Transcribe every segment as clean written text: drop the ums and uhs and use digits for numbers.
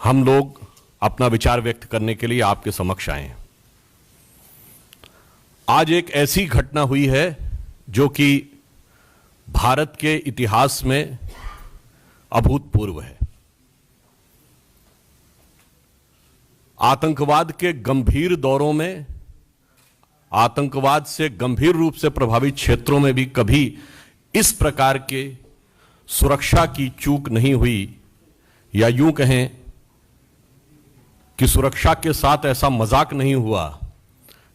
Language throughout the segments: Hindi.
हम लोग अपना विचार व्यक्त करने के लिए आपके समक्ष आए हैं। आज एक ऐसी घटना हुई है जो कि भारत के इतिहास में अभूतपूर्व है। आतंकवाद के गंभीर दौरों में, आतंकवाद से गंभीर रूप से प्रभावित क्षेत्रों में भी कभी इस प्रकार के सुरक्षा की चूक नहीं हुई, या यूं कहें कि सुरक्षा के साथ ऐसा मजाक नहीं हुआ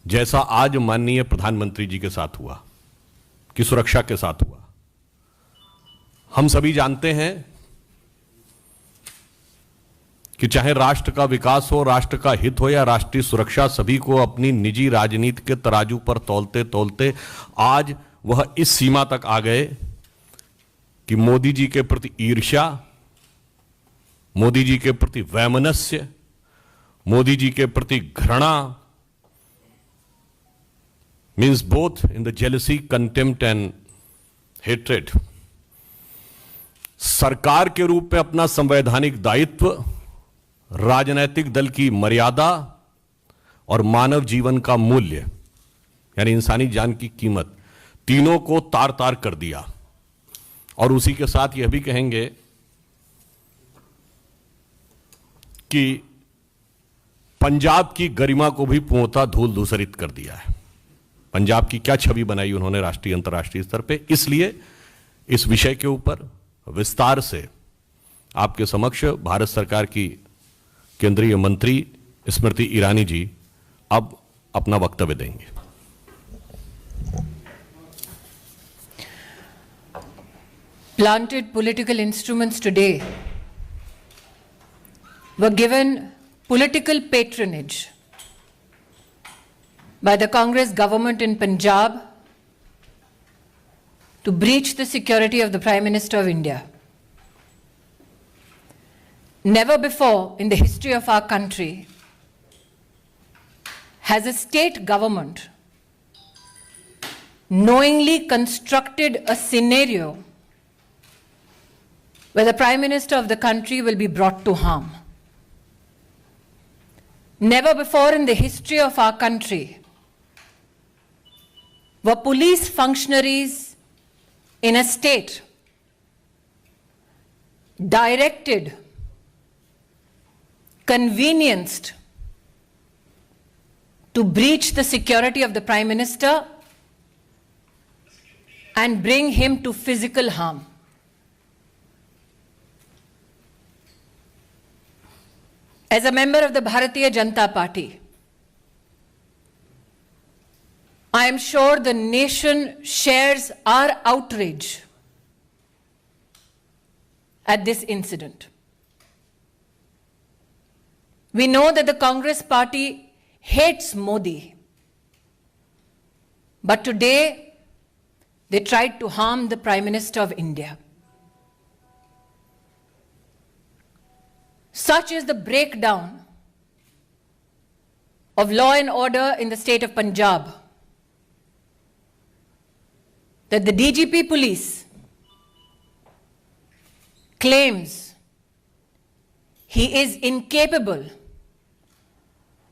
जैसा आज माननीय प्रधानमंत्री जी के साथ हुआ, कि सुरक्षा के साथ हुआ। हम सभी जानते हैं कि चाहे राष्ट्र का विकास हो, राष्ट्र का हित हो या राष्ट्रीय सुरक्षा, सभी को अपनी निजी राजनीति के तराजू पर तौलते तौलते आज वह इस सीमा तक आ गए कि मोदी जी के प्रति ईर्ष्या, मोदी जी के प्रति वैमनस्य, मोदी जी के प्रति घृणा, means both in the jealousy, contempt and hatred, सरकार के रूप में अपना संवैधानिक दायित्व, राजनैतिक दल की मर्यादा और मानव जीवन का मूल्य यानी इंसानी जान की कीमत, तीनों को तार तार कर दिया। और उसी के साथ यह भी कहेंगे कि पंजाब की गरिमा को भी पूर्णतः धूल धूसरित कर दिया है। पंजाब की क्या छवि बनाई उन्होंने राष्ट्रीय अंतर्राष्ट्रीय स्तर पे। इसलिए इस विषय के ऊपर विस्तार से आपके समक्ष भारत सरकार की केंद्रीय मंत्री स्मृति ईरानी जी अब अपना वक्तव्य देंगे। Planted political instruments today were given political patronage by the Congress government in Punjab to breach the security of the Prime Minister of India. Never before in the history of our country has a state government knowingly constructed a scenario where the Prime Minister of the country will be brought to harm. Never before in the history of our country were police functionaries in a state directed, convenienced to breach the security of the Prime Minister and bring him to physical harm. As a member of the Bharatiya Janata Party, I am sure the nation shares our outrage at this incident. We know that the Congress party hates Modi, but today they tried to harm the Prime Minister of India. Such is the breakdown of law and order in the state of Punjab that the DGP police claims he is incapable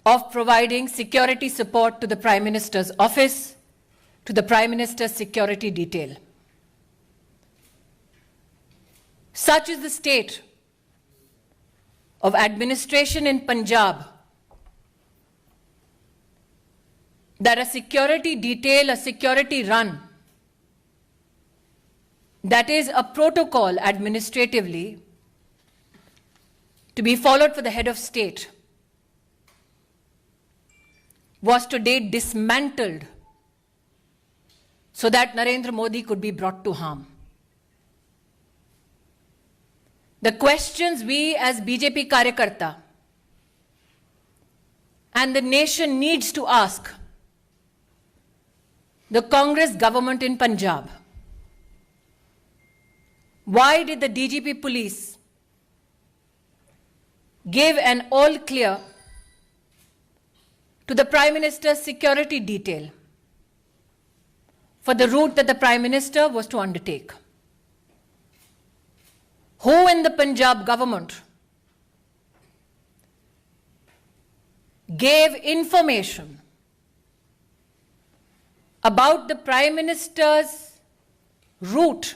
of providing security support to the Prime Minister's office, to the Prime Minister's security detail. Such is the state of administration in Punjab that a security detail, a security run, that is a protocol administratively to be followed for the head of state, was today dismantled so that Narendra Modi could be brought to harm. The questions we as BJP Karyakarta and the nation needs to ask the Congress government in Punjab: why did the DGP police give an all clear to the Prime Minister's security detail for the route that the Prime Minister was to undertake? Who in the Punjab government gave information about the Prime Minister's route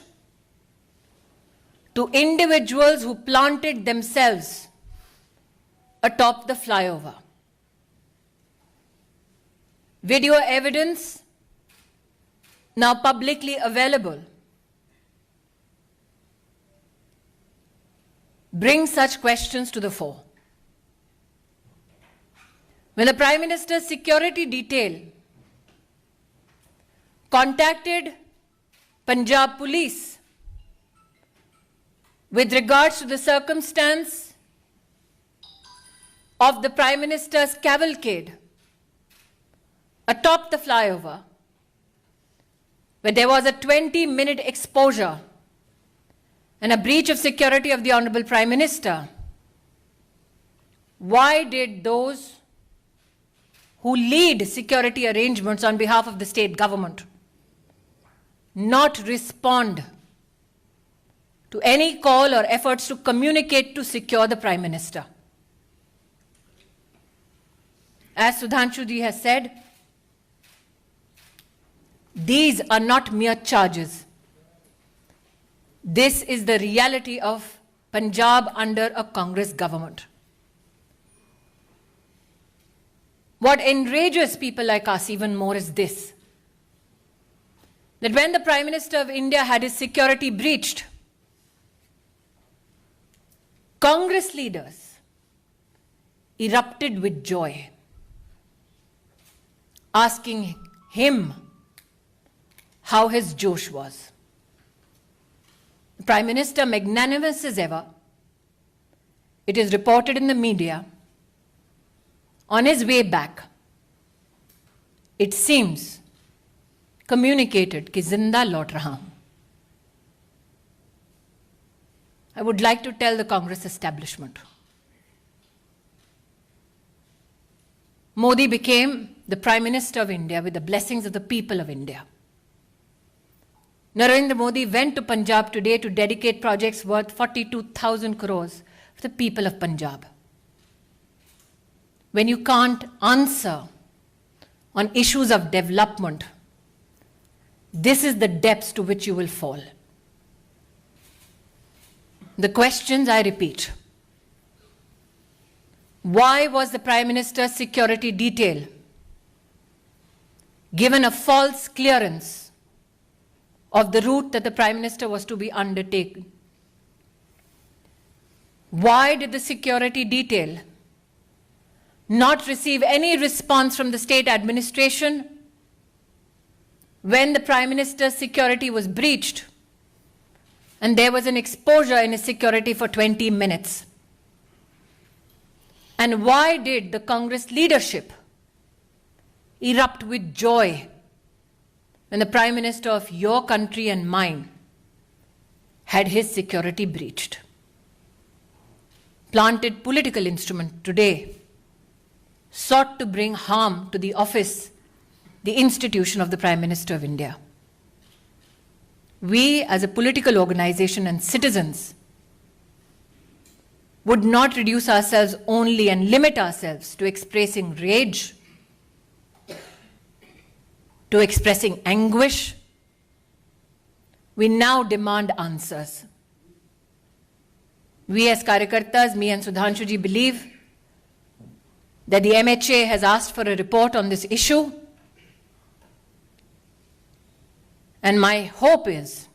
to individuals who planted themselves atop the flyover. Video evidence, now publicly available, brings such questions to the fore. When the Prime Minister's security detail contacted Punjab Police with regards to the circumstance of the Prime Minister's cavalcade atop the flyover, where there was a 20-minute exposure and a breach of security of the Honorable Prime Minister, why did those who lead security arrangements on behalf of the state government not respond to any call or efforts to communicate to secure the Prime Minister? As Sudhanshu ji has said, these are not mere charges. This is the reality of Punjab under a Congress government. What enrages people like us even more is this: that when the Prime Minister of India had his security breached, Congress leaders erupted with joy, asking him how his Josh was. The Prime Minister, magnanimous as ever, it is reported in the media, on his way back, it seems, communicated कि जिंदा लौट रहा हूं. I would like to tell the Congress establishment, Modi became the Prime Minister of India with the blessings of the people of India. Narendra Modi went to Punjab today to dedicate projects worth 42,000 crores for the people of Punjab. When you can't answer on issues of development, this is the depths to which you will fall. The questions, I repeat: why was the Prime Minister's security detail given a false clearance of the route that the Prime Minister was to be undertaken? Why did the security detail not receive any response from the state administration when the Prime Minister's security was breached and there was an exposure in his security for 20 minutes? And why did the Congress leadership erupt with joy when the Prime Minister of your country and mine had his security breached? Planted political instrument today sought to bring harm to the office, the institution of the Prime Minister of India. We, as a political organization and citizens, would not reduce ourselves only and limit ourselves to expressing rage, to expressing anguish. We now demand answers. We as Karyakartas, me and Sudhanshu ji, believe that the MHA has asked for a report on this issue. And my hope is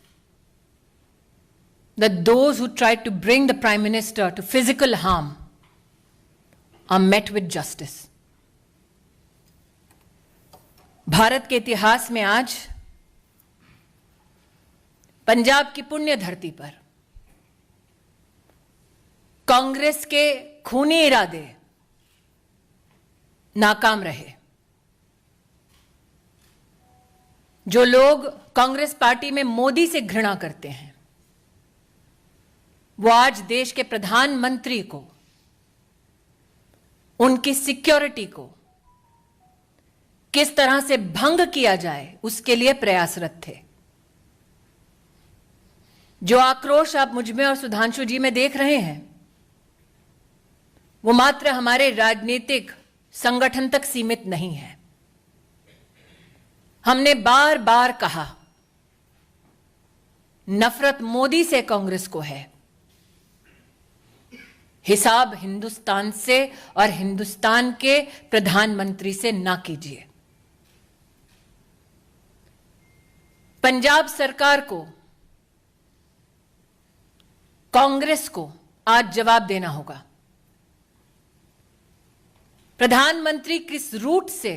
that those who tried to bring the Prime Minister to physical harm are met with justice. Bharat के इतिहास में आज पंजाब की पुण्य धरती पर कांग्रेस के खूनी इरादे नाकाम रहे. जो लोग कांग्रेस पार्टी में मोदी से घृणा करते हैं, वो आज देश के प्रधानमंत्री को, उनकी सिक्योरिटी को किस तरह से भंग किया जाए उसके लिए प्रयासरत थे. जो आक्रोश आप मुझ में और सुधांशु जी में देख रहे हैं, वो मात्र हमारे राजनीतिक संगठन तक सीमित नहीं है। हमने बार बार कहा, नफरत मोदी से कांग्रेस को है, हिसाब हिंदुस्तान से और हिंदुस्तान के प्रधानमंत्री से ना कीजिए। पंजाब सरकार को, कांग्रेस को आज जवाब देना होगा। प्रधानमंत्री किस रूट से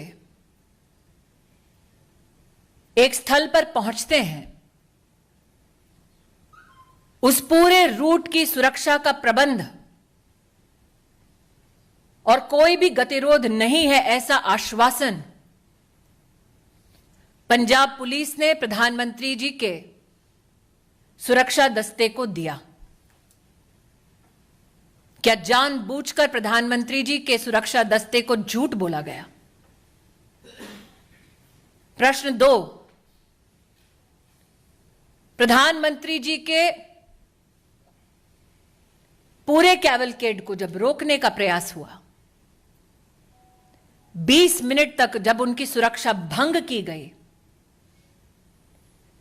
एक स्थल पर पहुंचते हैं, उस पूरे रूट की सुरक्षा का प्रबंध और कोई भी गतिरोध नहीं है, ऐसा आश्वासन पंजाब पुलिस ने प्रधानमंत्री जी के सुरक्षा दस्ते को दिया। क्या जानबूझकर प्रधानमंत्री जी के सुरक्षा दस्ते को झूठ बोला गया? प्रश्न 2, प्रधानमंत्री जी के पूरे कैवलकेड को जब रोकने का प्रयास हुआ, 20 मिनट तक जब उनकी सुरक्षा भंग की गई,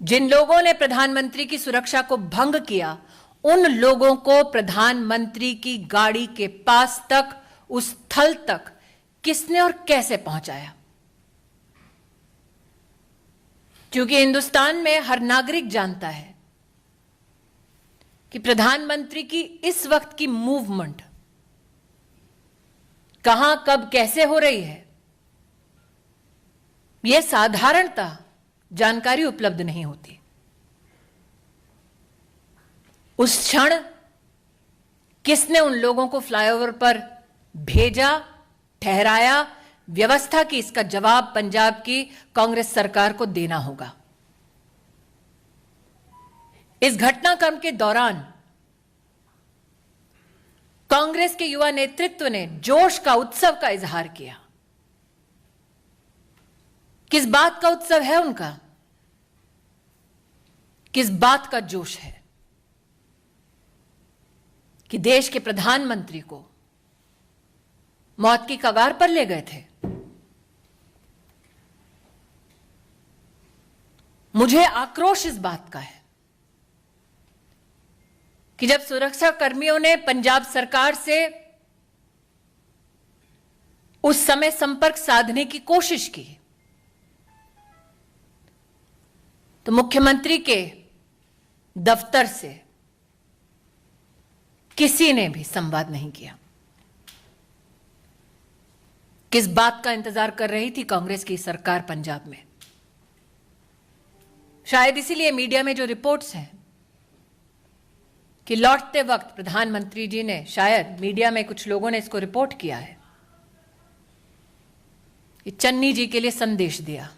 जिन लोगों ने प्रधानमंत्री की सुरक्षा को भंग किया, उन लोगों को प्रधानमंत्री की गाड़ी के पास तक, उस स्थल तक किसने और कैसे पहुंचाया? क्योंकि हिंदुस्तान में हर नागरिक जानता है कि प्रधानमंत्री की इस वक्त की मूवमेंट कहां, कब, कैसे हो रही है, यह साधारणतः जानकारी उपलब्ध नहीं होती। उस क्षण किसने उन लोगों को फ्लाईओवर पर भेजा, ठहराया, व्यवस्था की, इसका जवाब पंजाब की कांग्रेस सरकार को देना होगा। इस घटनाक्रम के दौरान कांग्रेस के युवा नेतृत्व ने जोश का, उत्सव का इजहार किया। किस बात का उत्सव है उनका? किस बात का जोश है? कि देश के प्रधानमंत्री को मौत की कगार पर ले गए थे। मुझे आक्रोश इस बात का है कि जब सुरक्षा कर्मियों ने पंजाब सरकार से उस समय संपर्क साधने की कोशिश की, तो मुख्यमंत्री के दफ्तर से किसी ने भी संवाद नहीं किया। किस बात का इंतजार कर रही थी कांग्रेस की सरकार पंजाब में? शायद इसीलिए मीडिया में जो रिपोर्ट्स हैं कि लौटते वक्त प्रधानमंत्री जी ने, शायद मीडिया में कुछ लोगों ने इसको रिपोर्ट किया है कि चन्नी जी के लिए संदेश दिया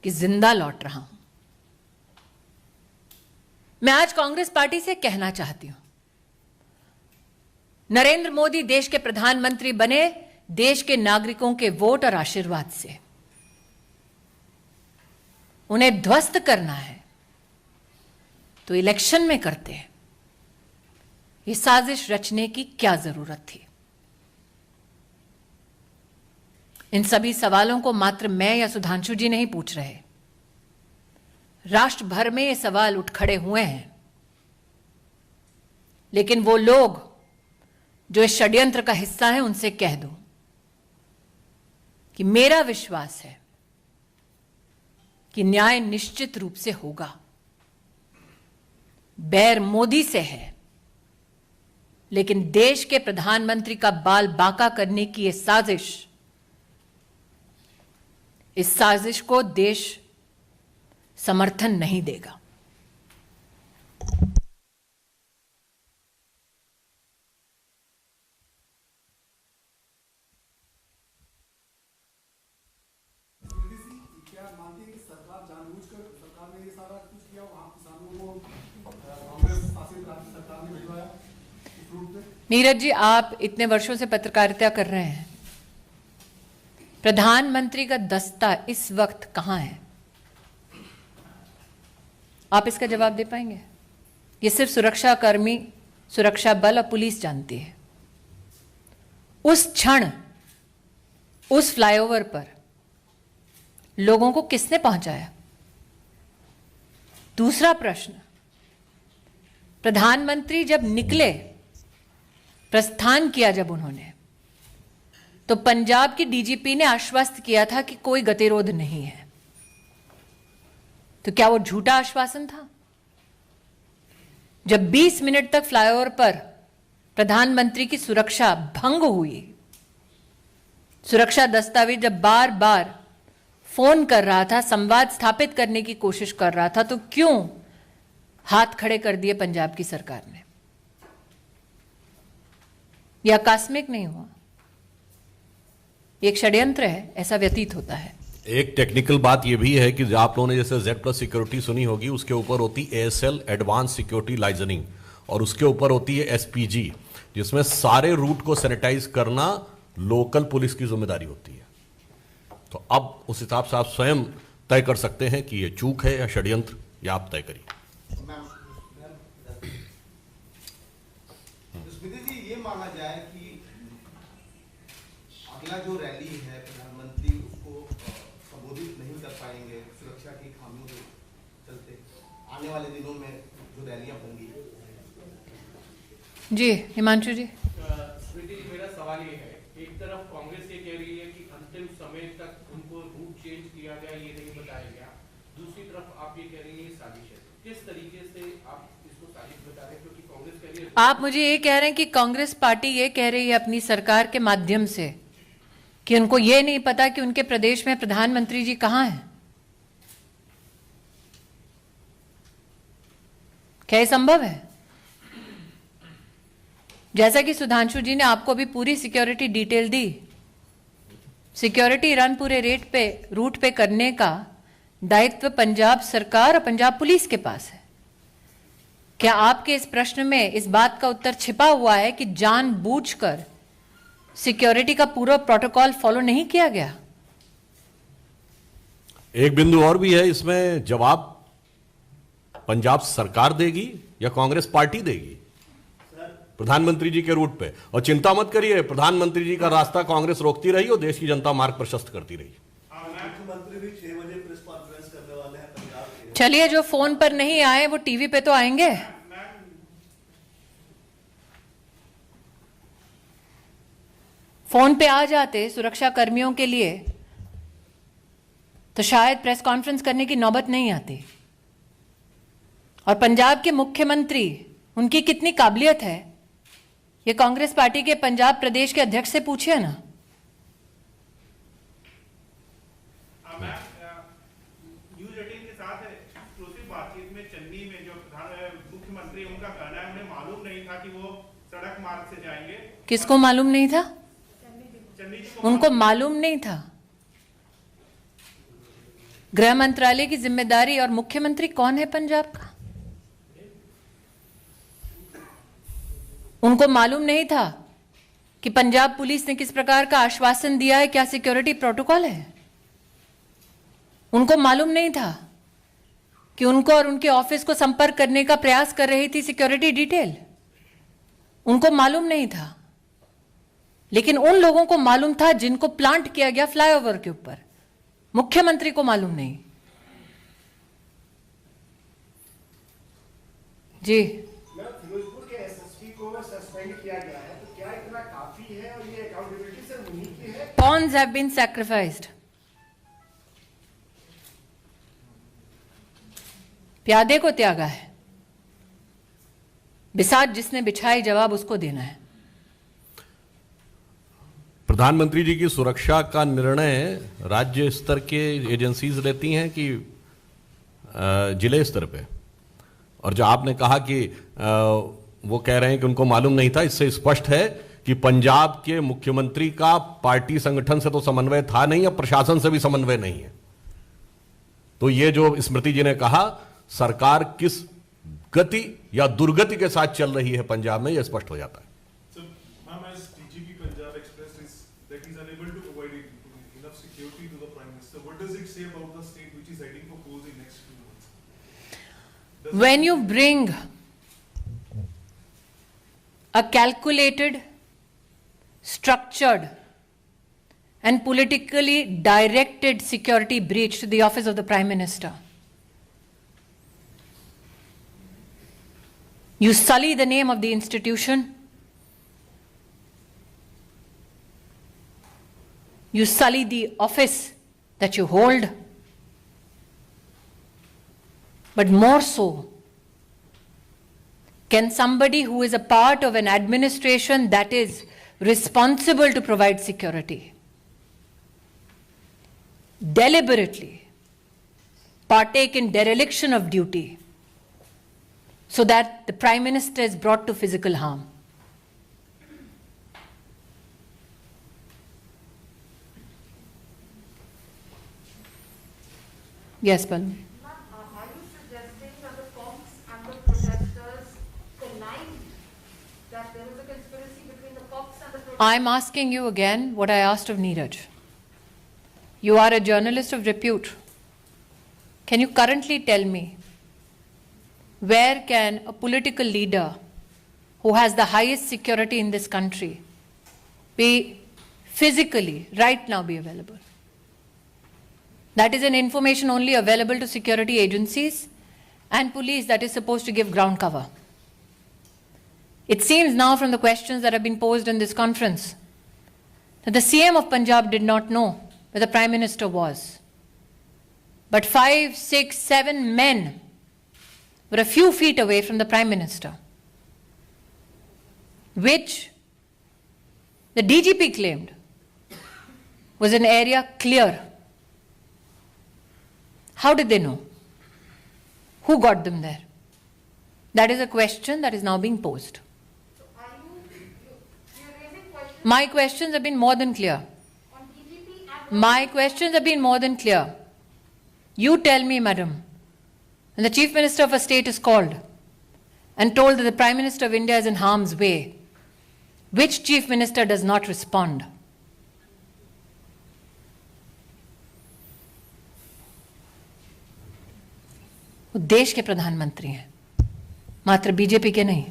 कि जिंदा लौट रहा हूं। मैं आज कांग्रेस पार्टी से कहना चाहती हूं, नरेंद्र मोदी देश के प्रधानमंत्री बने देश के नागरिकों के वोट और आशीर्वाद से। उन्हें ध्वस्त करना है तो इलेक्शन में करते हैं। ये साजिश रचने की क्या जरूरत थी? इन सभी सवालों को मात्र मैं या सुधांशु जी नहीं पूछ रहे, राष्ट्र भर में ये सवाल उठ खड़े हुए हैं। लेकिन वो लोग जो इस षड्यंत्र का हिस्सा है, उनसे कह दूं कि मेरा विश्वास है कि न्याय निश्चित रूप से होगा। बैर मोदी से है, लेकिन देश के प्रधानमंत्री का बाल बांका करने की यह साजिश, इस साजिश को देश समर्थन नहीं देगा। क्या मानती है कि सरकार जानबूझकर, सरकार ने ये सारा कुछ किया, वहां किसानों को कांग्रेस शासित राज्य सरकार ने भिजवाया इस रूप में? नीरज जी, आप इतने वर्षों से पत्रकारिता कर रहे हैं, प्रधानमंत्री का दस्ता इस वक्त कहां है? आप इसका जवाब दे पाएंगे? ये सिर्फ सुरक्षा कर्मी, सुरक्षा बल और पुलिस जानती है। उस क्षण उस फ्लाईओवर पर लोगों को किसने पहुंचाया? दूसरा प्रश्न, प्रधानमंत्री जब निकले, प्रस्थान किया जब उन्होंने, तो पंजाब की डीजीपी ने आश्वस्त किया था कि कोई गतिरोध नहीं है। तो क्या वो झूठा आश्वासन था? जब 20 मिनट तक फ्लाईओवर पर प्रधानमंत्री की सुरक्षा भंग हुई, सुरक्षा दस्तावेज जब बार बार फोन कर रहा था, संवाद स्थापित करने की कोशिश कर रहा था, तो क्यों हाथ खड़े कर दिए पंजाब की सरकार ने? यह आकस्मिक नहीं हुआ, एक षड्यंत्र है, ऐसा व्यतीत होता है। एक टेक्निकल बात यह भी है कि आप लोगों ने जैसे Z+ सिक्योरिटी सुनी होगी, उसके ऊपर होती ASL एडवांस सिक्योरिटी लाइजनिंग, और उसके ऊपर होती है SPG, जिसमें सारे रूट को सैनिटाइज करना लोकल पुलिस की जिम्मेदारी होती है। तो अब उस हिसाब से आप स्वयं तय कर सकते हैं कि यह चूक है या षड्यंत्र, या आप तय करिए। स्मृति जी, ये माना जाए कि अगला जो रैली है प्रधानमंत्री उसको संबोधित नहीं कर पाएंगे सुरक्षा की खामियों के चलते, आने वाले दिनों में जो रैलियां होंगी। जी हिमांशु जी। स्मृति जी, मेरा सवाल ये है, एक तरफ कांग्रेस ये कह रही है कि अंतिम समय तक उनको रूट चेंज किया गया, ये नहीं बताया गया, दूसरी तरफ आप ये कह रही है ये साजिश है। किस तरीके से आप इसको साजिश बता रहे हैं? क्योंकि कांग्रेस कह रही है, आप मुझे ये कह रहे हैं कि कांग्रेस पार्टी ये कह रही है अपनी सरकार के माध्यम से कि उनको ये नहीं पता कि उनके प्रदेश में प्रधानमंत्री जी कहां हैं? क्या ये संभव है? जैसा कि सुधांशु जी ने आपको भी पूरी सिक्योरिटी डिटेल दी, सिक्योरिटी रन पूरे रूट पे करने का दायित्व पंजाब सरकार और पंजाब पुलिस के पास है। क्या आपके इस प्रश्न में इस बात का उत्तर छिपा हुआ है कि जानबूझकर सिक्योरिटी का पूरा प्रोटोकॉल फॉलो नहीं किया गया? एक बिंदु और भी है इसमें, जवाब पंजाब सरकार देगी या कांग्रेस पार्टी देगी प्रधानमंत्री जी के रूट पे? और चिंता मत करिए, प्रधानमंत्री जी का रास्ता कांग्रेस रोकती रही और देश की जनता मार्ग प्रशस्त करती रही। मुख्यमंत्री भी 6 बजे प्रेस कॉन्फ्रेंस करने वाले हैं पंजाब के। चलिए, जो फोन पर नहीं आए वो टीवी पे तो आएंगे। फोन पे आ जाते सुरक्षा कर्मियों के लिए तो शायद प्रेस कॉन्फ्रेंस करने की नौबत नहीं आती। और पंजाब के मुख्यमंत्री, उनकी कितनी काबिलियत है, ये कांग्रेस पार्टी के पंजाब प्रदेश के अध्यक्ष से पूछिए ना। न्यूज़ 18 के साथ एक्सक्लूसिव बातचीत में चन्नी में जो मुख्यमंत्री, उनका कहना है उन्हें मालूम नहीं था कि वो सड़क मार्ग से जाएंगे। किसको मालूम नहीं था? उनको मालूम नहीं था। गृह मंत्रालय की जिम्मेदारी और मुख्यमंत्री कौन है पंजाब का? उनको मालूम नहीं था कि पंजाब पुलिस ने किस प्रकार का आश्वासन दिया है, क्या सिक्योरिटी प्रोटोकॉल है? उनको मालूम नहीं था कि उनको और उनके ऑफिस को संपर्क करने का प्रयास कर रही थी सिक्योरिटी डिटेल? उनको मालूम नहीं था। लेकिन उन लोगों को मालूम था जिनको प्लांट किया गया फ्लाईओवर के ऊपर। मुख्यमंत्री को मालूम नहीं। जी, फिरोजपुर के एसएसपी को सस्पेंड किया गया है, तो क्या इतना काफी है और ये अकाउंटेबिलिटी सिर्फ उन्हीं की है? pawns have been sacrificed. प्यादे को त्यागा है, बिसात जिसने बिछाई, जवाब उसको देना है। प्रधानमंत्री जी की सुरक्षा का निर्णय राज्य स्तर के एजेंसीज लेती हैं कि जिले स्तर पे? और जो आपने कहा कि वो कह रहे हैं कि उनको मालूम नहीं था, इससे स्पष्ट है कि पंजाब के मुख्यमंत्री का पार्टी संगठन से तो समन्वय था नहीं, अब प्रशासन से भी समन्वय नहीं है। तो ये जो स्मृति जी ने कहा, सरकार किस गति या दुर्गति के साथ चल रही है पंजाब में, यह स्पष्ट हो जाता है। So, ma'am, as DGP Punjab expressed is that he's unable to provide enough security to the Prime Minister. What does it say about the state which is heading for polls in next few months? When you bring a calculated, structured and politically directed security breach to the office of the Prime Minister. You sully the name of the institution. You sully the office that you hold. But more so, can somebody who is a part of an administration that is responsible to provide security deliberately partake in dereliction of duty so that the Prime Minister is brought to physical harm? Yes, Palmi. Are you suggesting that the Cops and the protesters connived, that there was a conspiracy between the Cops and the protesters? I'm asking you again what I asked of Neeraj. You are a journalist of repute. Can you currently tell me where can a political leader who has the highest security in this country be physically, right now, be available? That is an information only available to security agencies and police that is supposed to give ground cover. It seems now from the questions that have been posed in this conference that the CM of Punjab did not know where the Prime Minister was. But 5, 6, 7 men were a few feet away from the Prime Minister, which the DGP claimed was an area clear. How did they know? Who got them there? That is a question that is now being posed. So are you're raising questions My questions have been more than clear. on DGP and My questions have been more than clear. You tell me, madam, when the Chief Minister of a state is called and told that the Prime Minister of India is in harm's way, which Chief Minister does not respond? वो देश के प्रधानमंत्री हैं, मात्र बीजेपी के नहीं.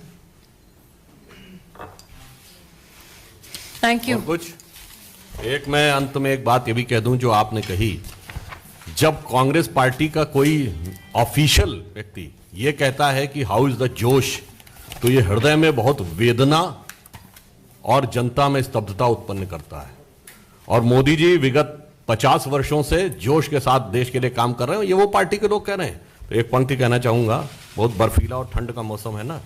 Thank you. और कुछ एक मैं अंत में एक बात ये भी कह दूं जो आपने कही, जब कांग्रेस पार्टी का कोई ऑफिशियल व्यक्ति ये कहता है कि हाउ इज द जोश, तो ये हृदय में बहुत वेदना और जनता में स्तब्धता उत्पन्न करता है. और मोदी जी विगत 50 वर्षों से जोश के साथ देश के लिए काम कर रहे हैं, ये वो पार्टी के लोग कह रहे हैं. तो एक पंक्ति कहना चाहूंगा, बहुत बर्फीला और ठंड का मौसम है ना,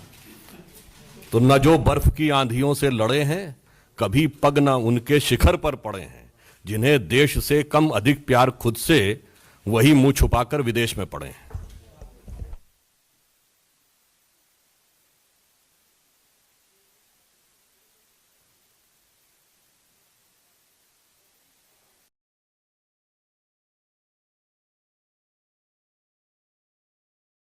तो न जो बर्फ की आंधियों से लड़े हैं, कभी पग न उनके शिखर पर पड़े हैं, जिन्हें देश से कम अधिक प्यार खुद से, वही मुंह छुपाकर विदेश में पड़े हैं.